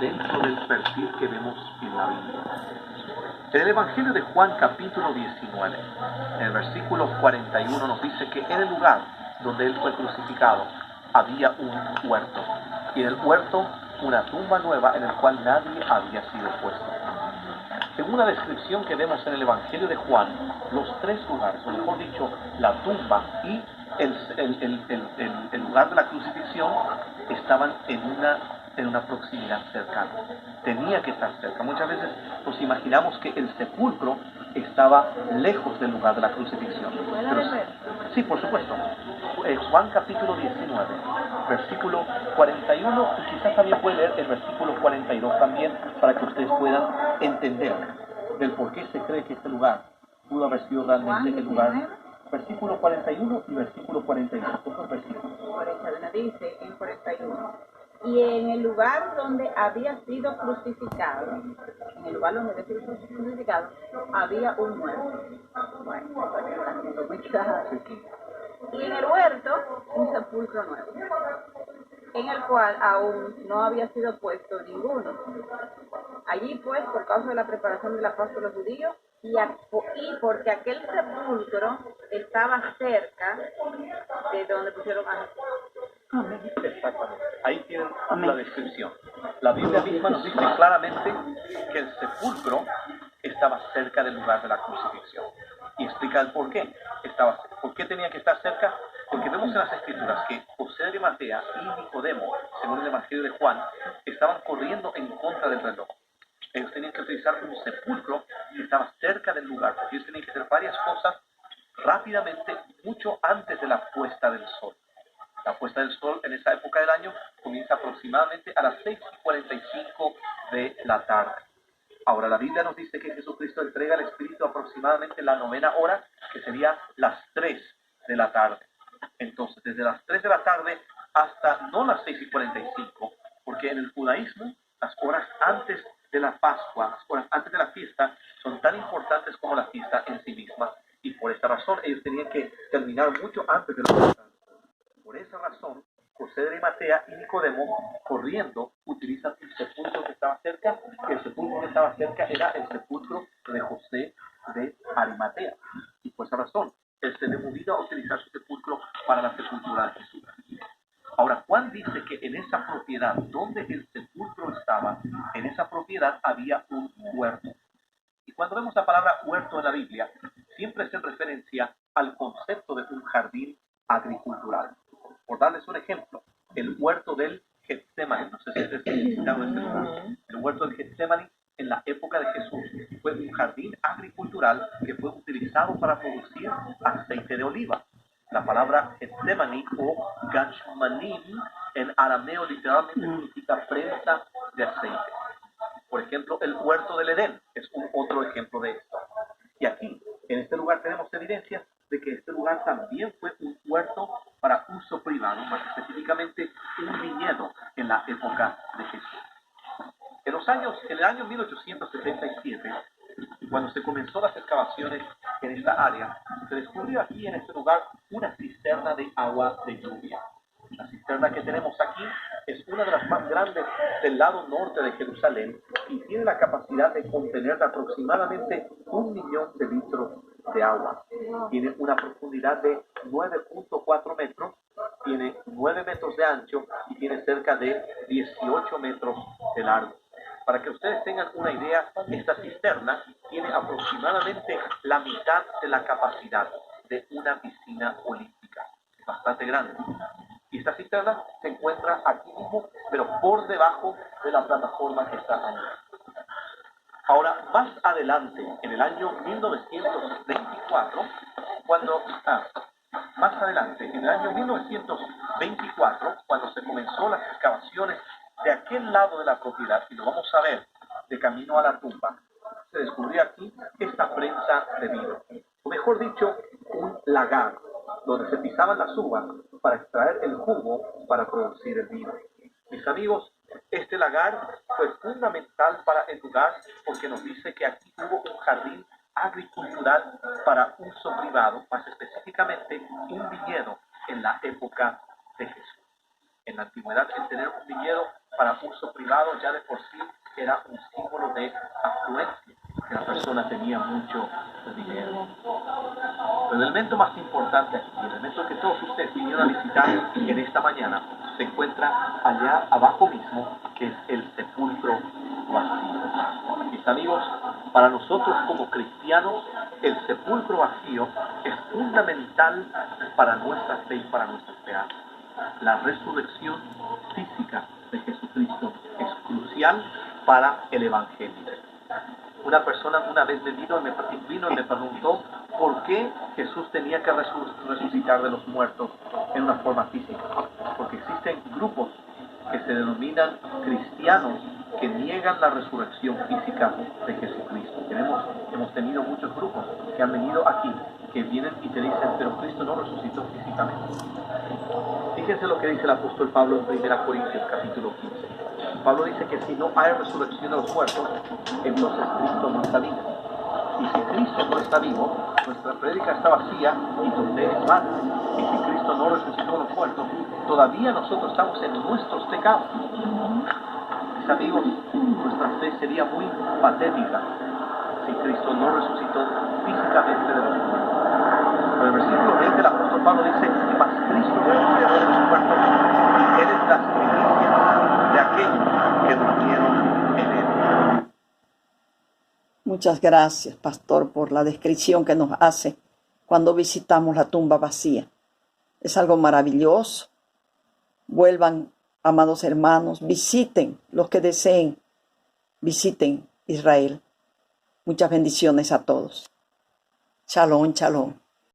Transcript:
dentro del perfil que vemos en la Biblia. En el Evangelio de Juan capítulo 19, en el versículo 41 nos dice que en el lugar donde Él fue crucificado había un huerto, y en el huerto una tumba nueva en el cual nadie había sido puesto. Según la descripción que vemos en el Evangelio de Juan, los tres lugares, o mejor dicho, la tumba y el lugar de la crucifixión estaban en una proximidad cercana. Tenía que estar cerca. Muchas veces nos imaginamos que el sepulcro estaba lejos del lugar de la crucifixión. Pero, sí, por supuesto. Juan capítulo 19, versículo 41, y quizás también puede leer el versículo 42 también, para que ustedes puedan entender del por qué se cree que este lugar pudo haber sido realmente el lugar. Versículo 41 y versículo 42. Otros versículos. 41 dice en 41. Y en el lugar donde había sido crucificado, había un muerto. Bueno, muy claro. Y en el huerto, un sepulcro nuevo, en el cual aún no había sido puesto ninguno. Allí pues, por causa de la preparación de la Pascua de los judíos, y porque aquel sepulcro estaba cerca de donde pusieron a Jesús. Exactamente. Ahí tienen la descripción. La Biblia misma nos dice claramente que el sepulcro estaba cerca del lugar de la crucifixión. Y explica el por qué. ¿Por qué tenía que estar cerca? Porque vemos en las Escrituras que José de Arimatea y Nicodemo, según el Evangelio de Juan, estaban corriendo en contra del reloj. Ellos tenían que utilizar un sepulcro que estaba cerca del lugar, porque ellos tenían que hacer varias cosas rápidamente, mucho antes de la puesta del sol. La puesta del sol en esa época del año comienza aproximadamente a las 6:45 de la tarde. Ahora, la Biblia nos dice que Jesucristo entrega el Espíritu aproximadamente en la 9ª hora, que sería las 3 de la tarde. Entonces, desde las 3 de la tarde hasta no las 6:45, porque en el judaísmo las horas antes de la Pascua, las horas antes de la fiesta, son tan importantes como la fiesta en sí misma, y por esta razón ellos tenían que terminar mucho antes de la fiesta. Por esa razón, José de Arimatea y Nicodemo, corriendo, utilizan el sepulcro que estaba cerca, y el sepulcro que estaba cerca era el sepulcro de José de Arimatea. Y por esa razón, él se ve movido a utilizar su sepulcro para la sepultura de Jesús. Ahora, Juan dice que en esa propiedad, donde el sepulcro estaba, en esa propiedad había un huerto. Y cuando vemos la palabra huerto en la Biblia, siempre es en referencia al concepto de un jardín agricultural. Por darles un ejemplo, el huerto del Getsemaní, no sé si ustedes han visitado este lugar, el huerto del Getsemaní en la época de Jesús fue un jardín agricultural que fue utilizado para producir aceite de oliva. La palabra Getsemaní o Gashmanim en arameo literalmente significa prensa de aceite. Por ejemplo, el huerto del Edén es otro ejemplo de esto. Y aquí, en este lugar, tenemos evidencia de que este lugar también fue un huerto para uso privado, más específicamente un viñedo en la época de Jesús. En el año 1877, cuando se comenzó las excavaciones en esta área, se descubrió aquí en este lugar una cisterna de agua de lluvia. La cisterna que tenemos aquí es una de las más grandes del lado norte de Jerusalén y tiene la capacidad de contener aproximadamente 1 millón de litros de agua. Tiene una profundidad de 9.4 metros, tiene 9 metros de ancho y tiene cerca de 18 metros de largo. Para que ustedes tengan una idea, esta cisterna tiene aproximadamente la mitad de la capacidad de una piscina olímpica. Es bastante grande. Y esta cisterna se encuentra aquí mismo, pero por debajo de la plataforma que está ahí. Ahora, más adelante, en el año 1924, cuando se comenzó las excavaciones de aquel lado de la propiedad, y lo vamos a ver de camino a la tumba, se descubrió aquí esta prensa de vino, o mejor dicho, un lagar, donde se pisaban las uvas para extraer el jugo para producir el vino. Mis amigos, este lagar fue fundamental para el lugar porque nos dice que aquí hubo un jardín agricultural para uso privado, más específicamente un viñedo en la época de Jesús. En la antigüedad, el tener un viñedo para uso privado ya de por sí era un símbolo de afluencia, que la persona tenía mucho dinero. Pero el elemento más importante aquí, el elemento que todos ustedes vinieron a visitar en esta mañana, se encuentra allá abajo mismo, que es el sepulcro vacío. Mis amigos, para nosotros como cristianos, el sepulcro vacío es fundamental para nuestra fe y para nuestra esperanza. La resurrección física de Jesucristo es crucial para el Evangelio. Una persona una vez me vino y me preguntó por qué Jesús tenía que resucitar de los muertos en una forma física. Porque existen grupos que se denominan cristianos que niegan la resurrección física de Jesucristo. Hemos tenido muchos grupos que han venido aquí, que vienen y te dicen, pero Cristo no resucitó físicamente. Fíjense lo que dice el apóstol Pablo en 1 Corintios capítulo 15. Pablo dice que si no hay resurrección de los muertos, entonces Cristo no está vivo. Y si Cristo no está vivo, nuestra prédica está vacía y tu fe es vana. Y si Cristo no resucitó de los muertos, todavía nosotros estamos en nuestros pecados. Mis amigos, nuestra fe sería muy patética si Cristo no resucitó físicamente de los muertos. Pero el versículo 20 del apóstol Pablo dice, mas Cristo resucitó de los muertos, Él es las primicias de aquellos que durmieron en Él. Muchas gracias, pastor, por la descripción que nos hace cuando visitamos la tumba vacía. Es algo maravilloso. Vuelvan, amados hermanos, visiten los que deseen, visiten Israel. Muchas bendiciones a todos. Shalom, shalom.